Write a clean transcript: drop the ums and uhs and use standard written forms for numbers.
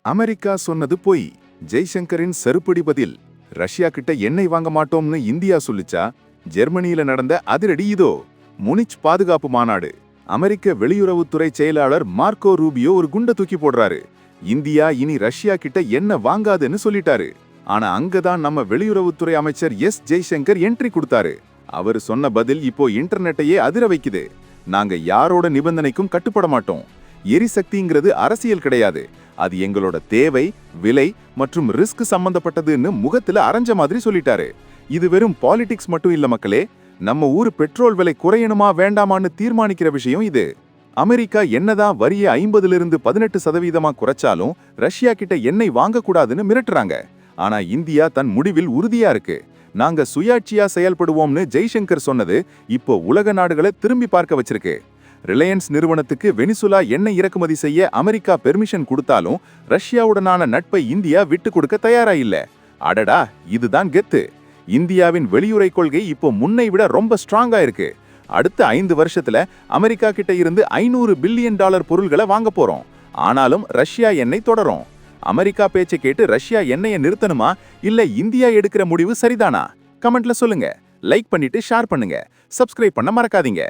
America சொன்னது பொய். ஜெய்சங்கரின் செருப்படி பதில். ரஷ்யா கிட்ட எண்ணெய் வாங்க மாட்டோம்னு இந்தியா சொல்லிச்சா? ஜெர்மனியில நடந்த அதிரடி இதோ. முனிச் பாதுகாப்பு மாநாடு. அமெரிக்க வெளியுறவுத்துறை செயலாளர் மார்க்கோ ரூபியோ ஒரு குண்டை தூக்கி போடுறாரு. இந்தியா இனி ரஷ்யா கிட்ட எண்ணெய் வாங்காதுன்னு சொல்லிட்டாரு. ஆனா அங்கதான் நம்ம வெளியுறவுத்துறை அமைச்சர் ஜெய்சங்கர் என்ட்ரி கொடுத்தாரு. அவர் சொன்ன பதில் இப்போ இன்டர்நெட்டையே அதிர வைக்குது. நாங்க யாரோட நிபந்தனைக்கும் கட்டுப்பட மாட்டோம். எரிசக்திங்கிறது அரசியல் கிடையாது, அது எங்களோட தேவை, விலை மற்றும் ரிஸ்க் சம்பந்தப்பட்டதுன்னு முகத்துல அரைஞ்ச மாதிரி சொல்லிட்டாரு. இது வெறும் பாலிடிக்ஸ் மட்டும் இல்ல மக்களே, நம்ம ஊர் பெட்ரோல் விலை குறையணுமா வேண்டாமான்னு தீர்மானிக்கிற விஷயம் இது. அமெரிக்கா என்னதான் வரியை 50லிருந்து 18% குறைச்சாலும் ரஷ்யா கிட்ட எண்ணெய் வாங்கக்கூடாதுன்னு மிரட்டுறாங்க. ஆனா இந்தியா தன் முடிவில் உறுதியா இருக்கு. நாங்க சுயாட்சியா செயல்படுவோம்னு ஜெய்சங்கர் சொன்னது இப்போ உலக நாடுகளை திரும்பி பார்க்க வச்சிருக்கு. ரிலையன்ஸ் நிறுவனத்துக்கு வெனிசுலா எண்ணெய் இறக்குமதி செய்ய அமெரிக்கா பெர்மிஷன் கொடுத்தாலும் ரஷ்யாவுடனான நட்பை இந்தியா விட்டு கொடுக்க தயாரா இல்ல. அடடா, இதுதான் கெத்து. இந்தியாவின் வெளியுறவு கொள்கை இப்போ முன்னை விட ரொம்ப ஸ்ட்ராங்கா இருக்கு. அடுத்த 5 வருஷத்துல அமெரிக்கா கிட்ட இருந்து $500 பில்லியன் பொருள்களை வாங்க போறோம். ஆனாலும் ரஷ்யா எண்ணெய் தொடரும். அமெரிக்கா பேச்சை கேட்டு ரஷ்யா எண்ணெயை நிறுத்தணுமா இல்ல இந்தியா எடுக்கிற முடிவு சரிதானா? கமெண்ட்ல சொல்லுங்க. லைக் பண்ணிட்டு ஷேர் பண்ணுங்க. சப்ஸ்கிரைப் பண்ண மறக்காதீங்க.